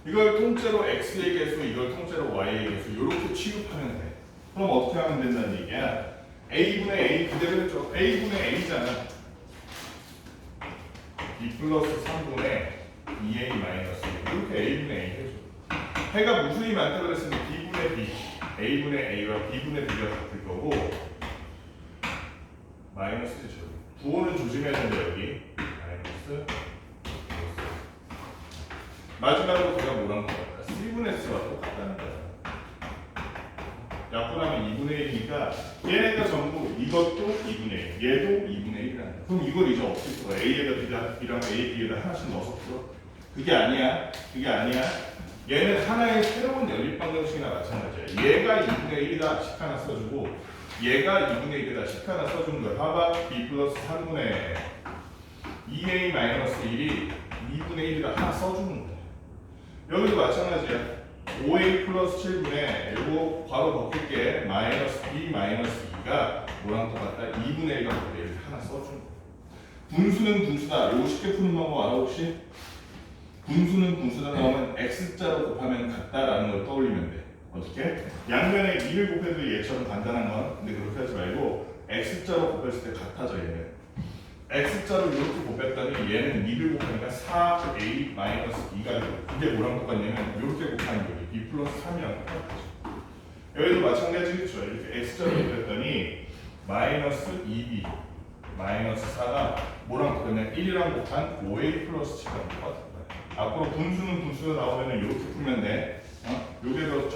이걸 통째로 x의 개수, 이걸 통째로 y의 개수 이렇게 취급하면 돼. 그럼 어떻게 하면 된다는 얘기야? a분의 a 그대로 했죠. a분의 a잖아. b 플러스 3분의 2a 마이너스 이렇게 a분의 a 해줘. 해가 무수히 많다고 그랬으니 b분의 b, a분의 a와 b분의 b가 같을 거고 마이너스죠. 부호는 조심해야 된다 여기. 마이너스 마지막으로 제가 뭐란 거 같다. C분의 C와 똑같다는 거야. 약분하면 2분의 1이니까 얘네가 전부 이것도 2분의 1, 얘도 2분의 1이라는 거야. 그럼 이걸 이제 어떻게 풀어? A에다 B랑 A, B에다 하나씩 넣어서 풀어? 그게 아니야. 그게 아니야. 얘는 하나의 새로운 연립방정식이나 마찬가지야. 얘가 2분의 1이다 식 하나 써주고 얘가 2분의 1이다 식 하나 써주는 거야. 봐봐. B 플러스 3분의 2A 마이너스 1이 2분의 1이다 하나 써주는 거야. 여기도 마찬가지야. 5A 플러스 7분의 이거 바로 벗길게. 마이너스 B 마이너스 2가 뭐랑 똑같다? 2분의 1과 같다. 이렇게 하나 써주는 거야. 분수는 분수다. 이거 쉽게 푸는 방법 알아 혹시? 분수는 분수다 나오면 x자로 곱하면 같다라는 걸 떠올리면 돼. 어떻게? 양면에 2를 곱해도 얘처럼 간단한 건 근데 그렇게 하지 말고 x자로 곱했을 때 같아져 얘는. x자로 이렇게 곱했더니 얘는 2를 곱하니까 4a 마이너스 2가 되고 그게 뭐랑 똑같냐면 이렇게 곱하는 거예요. b 플러스 3이랑 똑같죠. 여기도 마찬가지겠죠. 이렇게 x자로 곱했더니 마이너스 2b 마이너스 4가 뭐랑 똑같냐 1이랑 곱한 5a 플러스 7이랑 똑같은 거야. 앞으로 분수는 분수가 나오면 이렇게 풀면 돼. 요게 더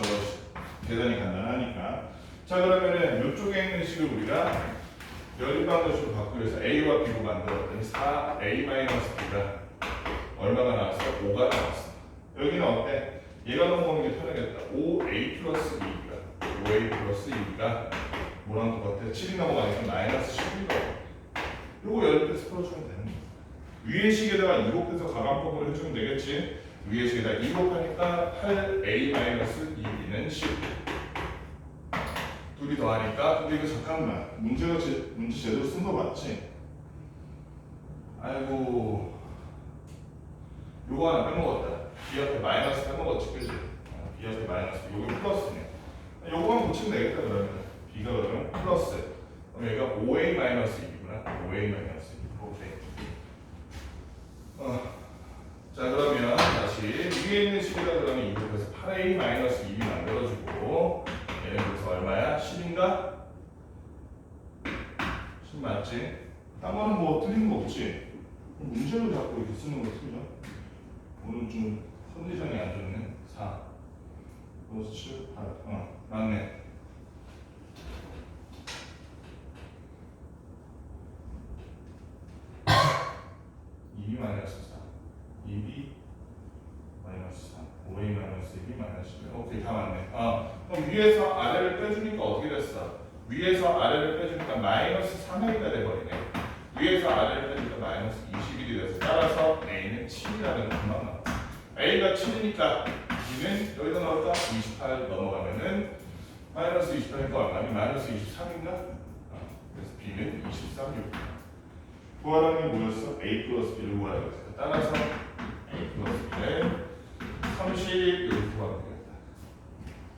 계산이 간단하니까. 자 그러면은 이쪽에 있는 식을 우리가 연립방정식으로 바꾸기 위해서 a와 b로 만들었더니 4a-b가 얼마가 나왔어? 5가 나왔어. 여기는 어때? 얘가 넘어오는 게 편하겠다. 5a 플러스 2가 5a 플러스 2가 뭐랑 똑같아? 7이 넘어가니까 마이너스 11거. 요거 연립해서 풀어주면 되는 거야. 위의 식에다가 2 곱해서 가감법으로 해주면 되겠지. 위의 식에다가 2 곱하니까 8a-2b는 10. 둘이 더하니까. 근데 이거 잠깐만, 문제 제대로 쓴 거 맞지? 아이고, 요거 하나 빼먹었다. b 앞에 마이너스 빼먹었지, 그지? b 앞에 마이너스, 요거 플러스네. 요거만 붙이면 되겠다. 그러면 b가 그러면 플러스, 그럼 여기가 5a-2구나. 5a-2. 오케이. 자 그러면 다시 위에 있는 식이다 그러면 2 곱해서 8a-2b 만들어주고, 얘는 그래서 얼마야? 10인가? 10 맞지? 딴 거는 뭐 틀린 거 없지? 문제를 자꾸 이렇게 쓰는 거 틀려? 오늘 좀 컨디션이 안 좋네. 4 플러스 7, 8 맞네. 2b 마이너스 4 2b 마이너스 3 5a 마이너스 2b 마이너스 1. 오케이 다 맞네. 그럼 위에서 아래를 빼주니까 어떻게 됐어? 위에서 아래를 빼주니까 마이너스 3a가 돼버리네. 위에서 아래를 빼주니까 마이너스 21이 돼서 따라서 a는 7이라는 것만 나와. a가 7이니까 b는 여기다 넣을까? 28 넘어가면은 마이너스 28이니까 얼마니? 마이너스 23인가? 그래서 b는 23, 6. 구하라는 게 뭐였어? a 플러스 b를 구하라고 했어. 따라서 a 플러스 b는 30 이렇게 구하면 되겠다.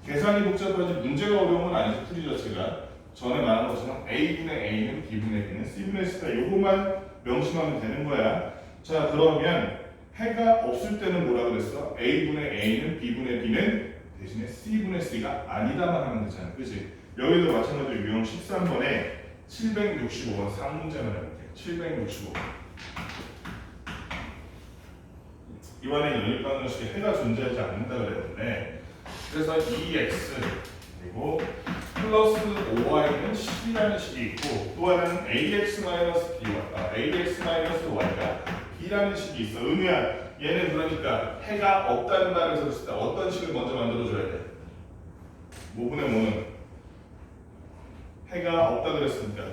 계산이 복잡하지 문제가 어려운 건 아니지. 풀이 자체가 전에 말한 것처럼 a분의 a는 b분의 b는 c분의 c다. 요것만 명심하면 되는 거야. 자 그러면 해가 없을 때는 뭐라 그랬어? a분의 a는 b분의 b는 대신에 c분의 c가 아니다만 하면 되잖아. 그치? 여기도 마찬가지로 유형 13번에 765번 3문제만 해볼게. 765. 이번에 연립방정식에 해가 존재하지 않는다 그랬는데, 그래서 2x 그리고 플러스 5y는 10이라는 식이 있고, 또 하나는 ax-by가 b라는 식이 있어. 의미야, 얘는 그러니까 해가 없다는 말을 들었을 때 어떤 식을 먼저 만들어줘야 돼? 뭐분의 뭐는? 해가 없다 그랬으니까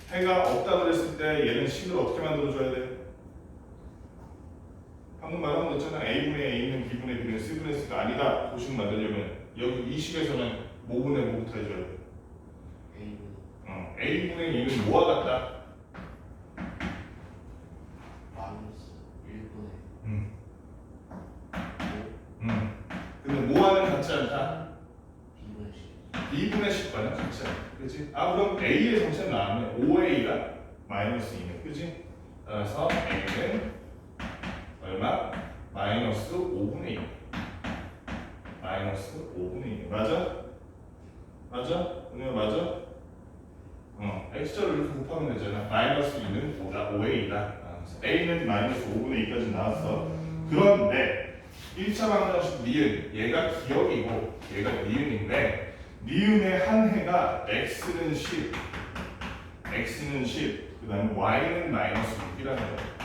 해가 없다 그랬을 때 얘는 식을 어떻게 만들어줘야 돼? 방금 말한 거 있잖아. a분의 a는 b분의 b는 c분의 c가 아니다. 그 식 만들려면 여기 이 식에서는 뭐분의 뭐부터 해줘야 돼? a분의 2는 뭐와 같다? 마이너스 1분의 근데 뭐와는 같지 않다? b분의 10. b분의 10과는 같지 않다. 그치? 그럼 a의 정체는 나오면 5a가 마이너스 2네. 그치? 따라서 a는 얼마? 마이너스 5분의 2. 마이너스 5분의 2. 맞아? 맞아? 은혜야 맞아? x절을 이렇게 곱하면 되잖아. 마이너스 2는 5의 2다. a는 마이너스 5분의 2까지 나왔어. 그런데 1차 방정식 니은, 얘가 기억이고 얘가 니은인데, 니은의 한 해가 x는 10, 그 다음에 y는 마이너스 6이라는 거야.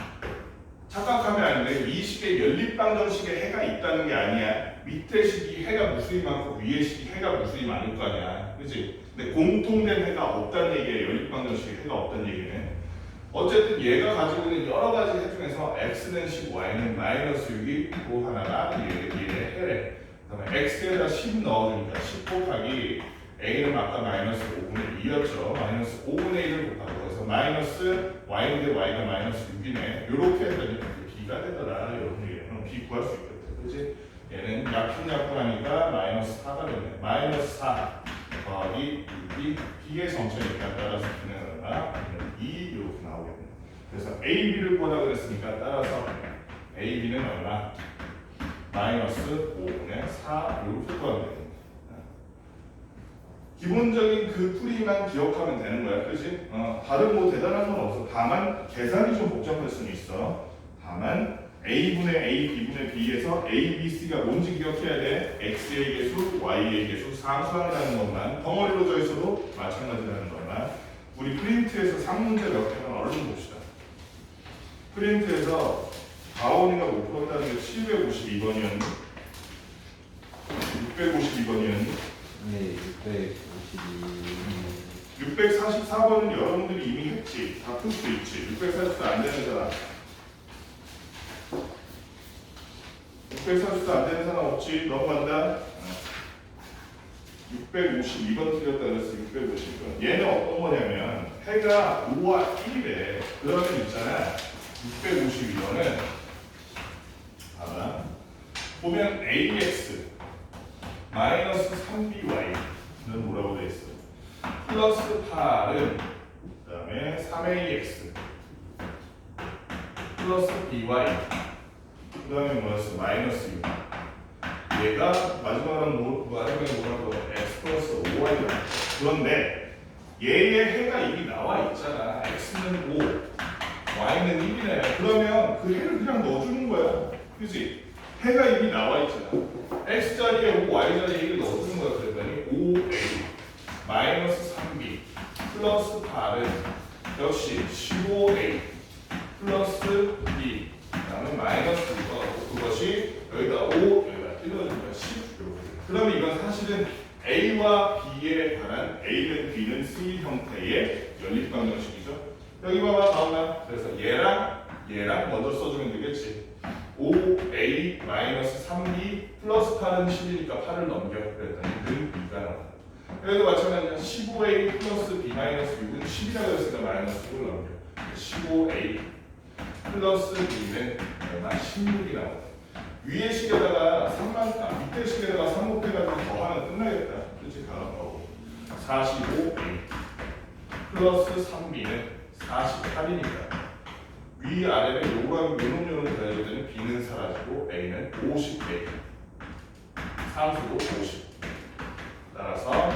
착각하면 안 돼. 이 식의 연립방정식에 해가 있다는 게 아니야. 밑에 식이 해가 무수히 많고 위에 식이 해가 무수히 많을 거 아니야. 그치? 근데 공통된 해가 없다는 얘기야. 연립방정식에 해가 없다는 얘기는. 어쨌든 얘가 가지고 있는 여러 가지 해 중에서 x는 10, y는 마이너스 6이 또 하나가 얘의 해래. 그 다음에 x에다 10 넣어주니까 10 곱하기 a는 아까 마이너스 5분의 2였죠. 마이너스 5분의 1을 곱하고 그래서 마이너스 y인데 y가 마이너스 6이네. 요렇게 했더니 b가 되더라. 이런 얘기예요. 그럼 b 구할 수 있겠다. 그치? 얘는 약분하니까 마이너스 4가 되네. 마이너스 4 더하기 6이 b의 정체니까 따라서 b는 얼마? 2 이렇게 나오겠네. 그래서 a, b를 구하라 그랬으니까 따라서 a, b는 얼마? 마이너스 5분의 4 이렇게 구하면 됩니다. 기본적인 그 풀이만 기억하면 되는 거야. 그치? 다른 뭐 대단한 건 없어. 다만 계산이 좀 복잡할 수는 있어. 다만 a분의 A분의 A, B분의 B에서 A, B, C가 뭔지 기억해야 돼. X의 개수, Y의 개수, 상수한다는 것만 덩어리로 져 있어도 마찬가지라는 것만 우리 프린트에서 3문제 몇 개만 얼른 봅시다. 프린트에서 가온이가 못 풀었다는 게 752번이었니? 652번이었니? 네, 652. 644번은 여러분들이 이미 했지. 다 풀 수 있지. 644 안 되는 사람. 644 안 되는 사람 없지. 넘어간다. 652번 틀렸다 그랬어. 652번. 얘는 어떤 거냐면 해가 5와 1이래. 그러면 있잖아. 652번은 봐봐. 보면 AX 마이너스 3BY는 뭐라고 돼 있어? 플러스 8은 그 다음에 3AX 플러스 BY 그 다음에 뭐였어? 마이너스 6 얘가 마지막으로 뭐라고 X 플러스 5Y가 그런데 얘의 해가 이미 나와 있잖아. X는 5 Y는 1이네. 그러면 그 해를 그냥 넣어주는 거야. 그치? 해가 이미 나와 있잖아. X 자리에 5, Y 자리에 1을 넣어주는 거야. 그랬더니 5A 마이너스 3B 플러스 8은 역시 15A 플러스 B 그 다음에 마이너스 2가 그것이 여기다 5 여기다 찔러주는 거야. 10 그러면 이건 사실은 A와 B에 관한 A는 B는 C 형태의 연립방정식이죠. 여기 봐봐 다음날 그래서 얘랑 먼저 써주면 되겠지. 5A 마이너스 3B 플러스 8은 10이니까 8을 넘겨 그랬더니 는 2가 나와. 여기도 마찬가지야. 15A 플러스 B 마이너스 6은 10이라고 했으니까 마이너스 6을 넘겨. 15A 플러스 B는 얼마? 16이 나와. 위의 식에다가 3만, 밑에 식에다가 3 곱해가지고 더하면 끝나겠다. 그렇지? 다음 거고. 45A 플러스 3B는 48이니까 위아래를 요놈 더해야 되는 B는 사라지고 A는 50A 상수도 50 따라서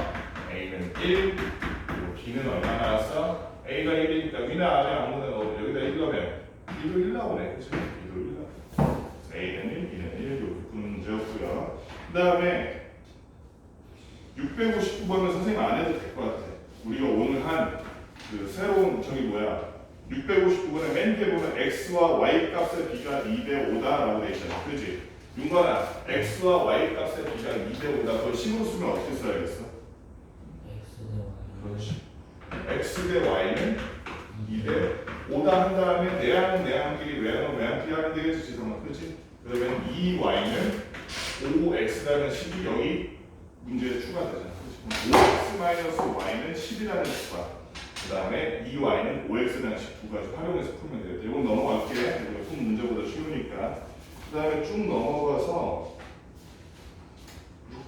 A는 1 그리고 B는 얼마 나왔어? A가 1이니까 위나 아래 아무데나 넣으면 여기다 1 넣으면 B도 1 나오네. 그치? B도 1 나오네. A는 1, B는 1 이렇게 푸는 문제였고요. 그 다음에 659번은 선생님 안 해도 될 것 같아. 우리가 오늘 한 그 새로운 저기 뭐야 659번에 맨 뒤에 보면 X와 Y 값의 B가 2대 5다라고 돼 있잖아. 그지? 윤건아 X와 Y 값의 B가 2대 5다. 그걸 식으로 쓰면 어떻게 써야겠어? 그렇지. X 대 Y는 2대 5다 한 다음에 내항은 내항끼리 외항은 외항끼리 하면 되겠지 지성아. 그렇지? 그러면 2Y는 5X라는 식이 여기 문제에 추가되잖아. 그렇지? 5X Y는 10이라는 수가 그 다음에 2Y는 5X라는 식 두 가지 활용해서 풀면 되겠다. 이건 넘어갈게. 이거 푼 문제보다 쉬우니까. 그 다음에 쭉 넘어가서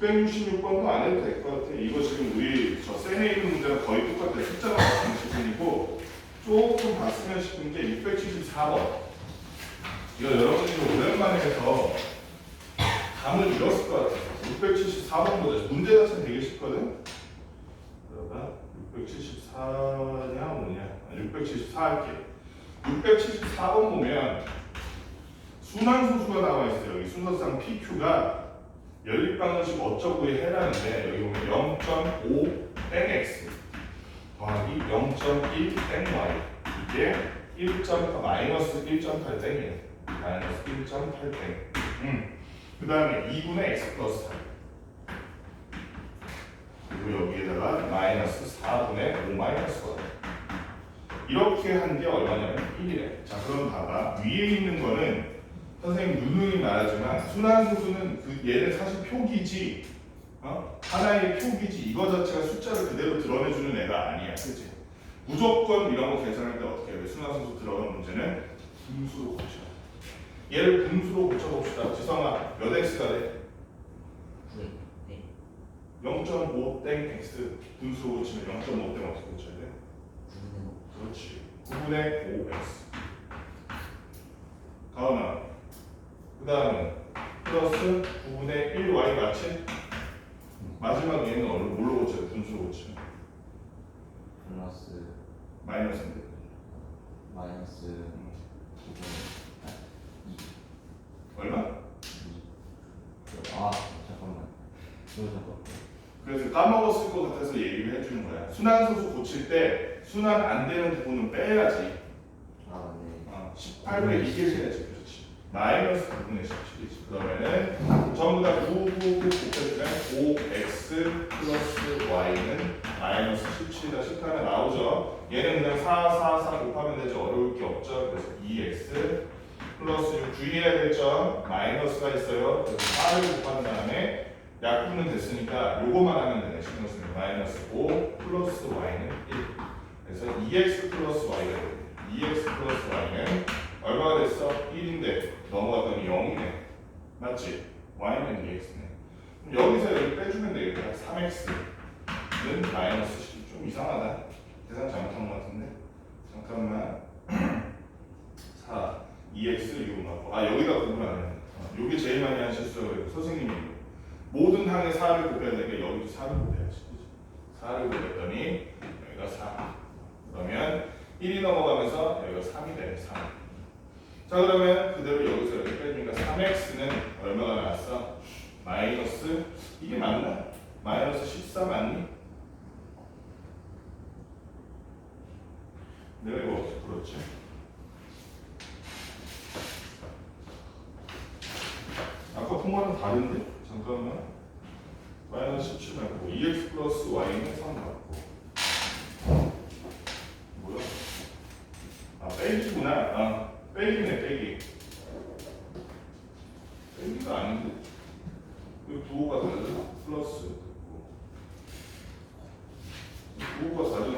666번도 안 해도 될 것 같아. 이거 지금 우리 저 쌤에 있는 문제랑 거의 똑같아. 숫자가 같은 시즌이고 조금 봤으면 싶은 게 674번. 이거 여러분들이 오랜만에 해서 감을 잃었을 것 같아요. 674번보다 문제 자체는 되게 쉽거든. 그러다 674냐 뭐냐 674 할게. 674번 보면 순환소수가 나와 있어요. 여기 순서상 PQ가 연립방정식 어쩌고에 해라는데 여기 보면 0.5 땡x 더하기 0.1 땡y 이게 1.8 마이너스 1.8 땡이에요. 마이너스 1.8 땡. 그 다음에 2분의 x 플러스 3 그리고 여기에다가 마이너스 4분의 5 마이너스 1 이렇게 한 게 얼마냐면 1이래. 자 그럼 봐봐. 위에 있는 거는 선생님 누누이 말하지만 순환소수는 그 얘는 사실 표기지 하나의 표기지 이거 자체가 숫자를 그대로 드러내주는 애가 아니야. 그치? 무조건 이런 거 계산할 때 어떻게 해요? 순환소수 들어간 문제는 분수로 고쳐. 얘를 분수로 고쳐봅시다. 지성아 몇 x가 돼? 0.5 땡 x 분수로 고치면 0.5 땡 어떻게 고쳐야 돼? 그렇지 9분의 5x 다음은 그 다음은 플러스 9분의 1y 맞지? 마지막 얘는 뭘로 고쳐요? 분수로 고치면 그래서 까먹었을 것 같아서 얘기를 해주는 거야. 순환소수 고칠 때 순환 안 되는 부분은 빼야지. 아, 네. 18분의 2개 해야지. 그렇지. 마이너스 9분의 17이지. 그러면은 전부 다 9, 9, 9 곱해주면 5x 플러스 y는 마이너스 17이다. 18에 나오죠. 얘는 그냥 4, 4, 4 곱하면 되죠. 어려울 게 없죠. 그래서 2x 플러스 주의해야 될 점 마이너스가 있어요. 그래서 4를 곱한 다음에 약분은 됐으니까 요거만 하면 되네. 신경 쓰면 마이너스 5 플러스 y는 1. 그래서 2x 플러스 y가 되네. 2x 플러스 y는 얼마가 됐어? 1인데 넘어갔더니 0이네. 맞지? y는 2x네. 그럼 여기서 여기 빼주면 되겠다. 3x는 마이너스 10. 좀 이상하다. 계산 잘못한 것 같은데. 잠깐만. 4, 2x 이거 맞고. 아 여기다 구분하네. 여기 제일 많이 한 실수가 그래요. 선생님이 모든 항에 4를 곱해야 되니까 여기도 4를 곱해야지. 4를 곱했더니 여기가 4. 그러면 1이 넘어가면서 여기가 3이 되네. 3. 자 그러면 그대로 여기서 여기 빼주니까 3x는 얼마가 나왔어? 마이너스 이게 맞나? 마이너스 14 맞니? 내가 이거 어떻게 풀었지? 아까 푼 거랑 다른데? 잠깐만. 마이너스 17 맞고 2x 플러스 y는 3 맞고 뭐야? 아 빼기구나. 아 빼기네 빼기. 빼기가 아닌데 왜 부호가 다르지? 플러스 부호가 다르네.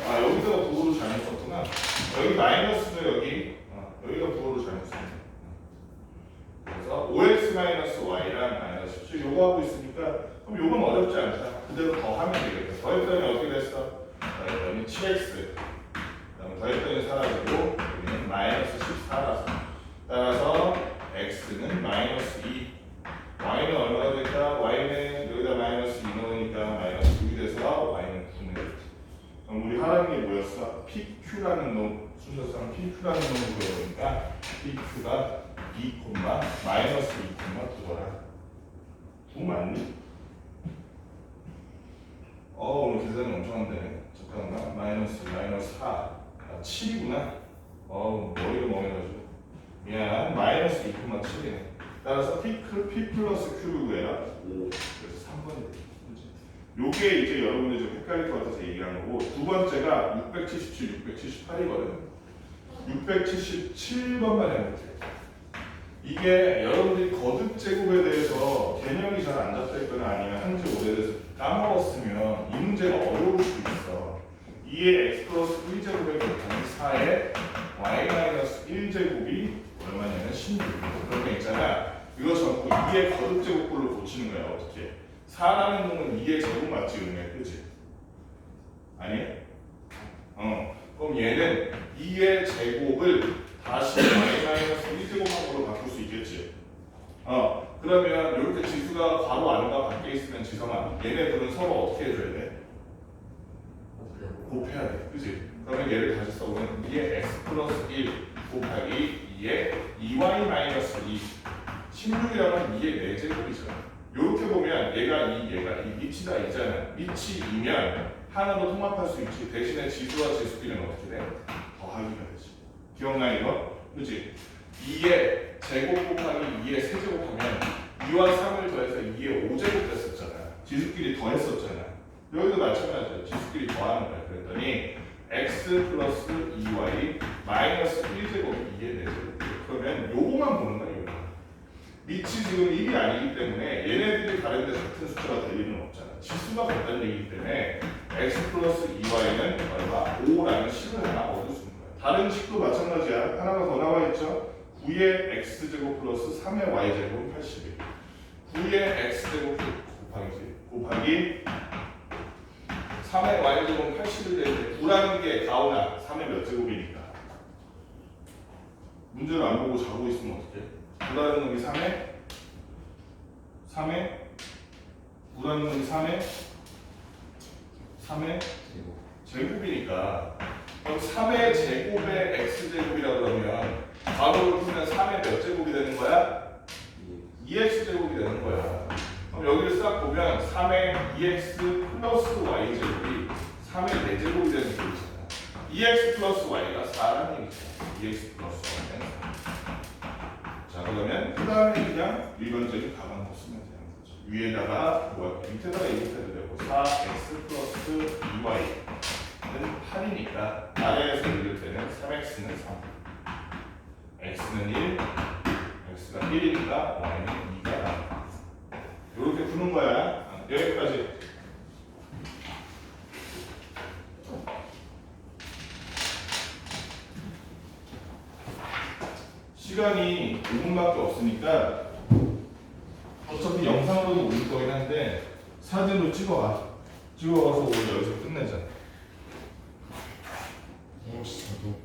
아 여기다가 부호를 잘못 썼구나. 여기 마이너스도 여기 여기가 부호를 잘못 썼네. 그래서 5x-y랑 마이너스 17 요거 하고 있으니까 그럼 요건 어렵지 않다. 그대로 더하면 되겠다. 더했더니 어떻게 됐어? 더했더니 7x 그다음에 더했더니 사라지고 여기는 마이너스 14라서 따라서 x는 마이너스 2 y는 얼마가 될까? y는 여기다 마이너스 2 넣으니까 마이너스 6이 돼서 y는 9는 되지. 그럼 우리 하라는 게 뭐였어? PQ라는 놈 순서상 PQ라는 놈을 구해보니까 PQ가 2, 마이너스 2, 9더라. 9 맞니? 오늘 계산이 엄청 한다네. 잠깐만. 마이너스 4. 7이구나. 머리가 멍해가지고. 미안. 마이너스 2, 7이네. 따라서 P 플러스 Q를 구해라. 5. 그래서 3번이 되지. 요게 이제 여러분들 좀 헷갈릴 것 같아서 얘기한 거고, 두 번째가 677, 678이거든. 677번만 해볼게요. 이게 여러분들이 거듭 제곱에 대해서 개념이 잘 안 잡혀 있거나 아니면 한지 오래돼서 까먹었으면 이 문제가 어려울 수도 있어. 2의 x 플러스 1제곱에 곱하기 4의 y-1제곱이 얼마냐면 16. 그러면 있잖아. 이거 전부 2의 거듭 제곱꼴로 고치는 거야. 어떻게? 4라는 놈은 2의 제곱 맞지? 은혜 그지? 아니야? 그럼 얘는 2의 제곱을 다시 y-1제곱으로 바꿀 수 있겠지. 그러면 이렇게 지수가 괄호 안과 밖에 있으면 지성아 얘네들은 서로 어떻게 해줘야 돼? 곱해야 돼. 그지? 그러면 얘를 다시 써보면 2의 x 플러스 1 곱하기 2의 2y-2 16이라면 2의 4제곱이잖아. 이렇게 보면 얘가 얘가 밑이 다 있잖아. 밑이 2면 하나로 통합할 수 있지. 대신에 지수와 지수끼리는 어떻게 돼? 더하기가 되지. 기억나 이거? 그치? 2의 제곱 곱하기 2의 세제곱하면 2와 3을 더해서 2의 5제곱 됐었잖아. 지수끼리 더했었잖아. 여기도 마찬가지야. 지수끼리 더하는 거야. 그랬더니 x 플러스 2y 마이너스 1제곱이 2의 4제곱. 그러면 요거만 보는 거야. 요거. 밑이 지금 1이 아니기 때문에 얘네들이 다른데 같은 숫자가 될 일은 없잖아. 지수가 같다는 얘기이기 때문에 x 플러스 2y는 얼마? 5라는 식을 하나 얻을 수 있는 거야. 다른 식도 마찬가지야. 하나가 더 나와 있죠. 9의 x제곱 플러스 3의 y제곱은 81. 9의 x제곱 곱하기 3의 y제곱은 81 되는데 9라는 게 가오나 3의 몇 제곱이니까. 문제를 안 보고 자고 있으면 어떡해? 9라는 놈이 3의 9라는 놈이 3의 제곱이니까 그럼 3의 제곱의 x제곱이라 그러면 괄호를 풀면 3의 몇 제곱이 되는 거야? 2x제곱이 되는 거야. 그럼 여기를 2x 플러스 y가 4라는 얘기죠. 2x 플러스 y는 4. 자, 그러면 그 다음에 그냥 일반적인 가방법 쓰면 되는 거죠. 위에다가 뭐야? 밑에다가 이렇게 해도 되고 4x 플러스 2y는 8이니까 아래에서 읽을 때는 3x는 3, x는 1, x가 1이니까 y는 2가 나와. 이렇게 푸는 거야. 여기까지. 시간이 5분밖에 없으니까 어차피 영상으로도 올릴 거긴 한데 사진으로 찍어와. 찍어와서 오늘 여기서 끝내자. 혹시 저도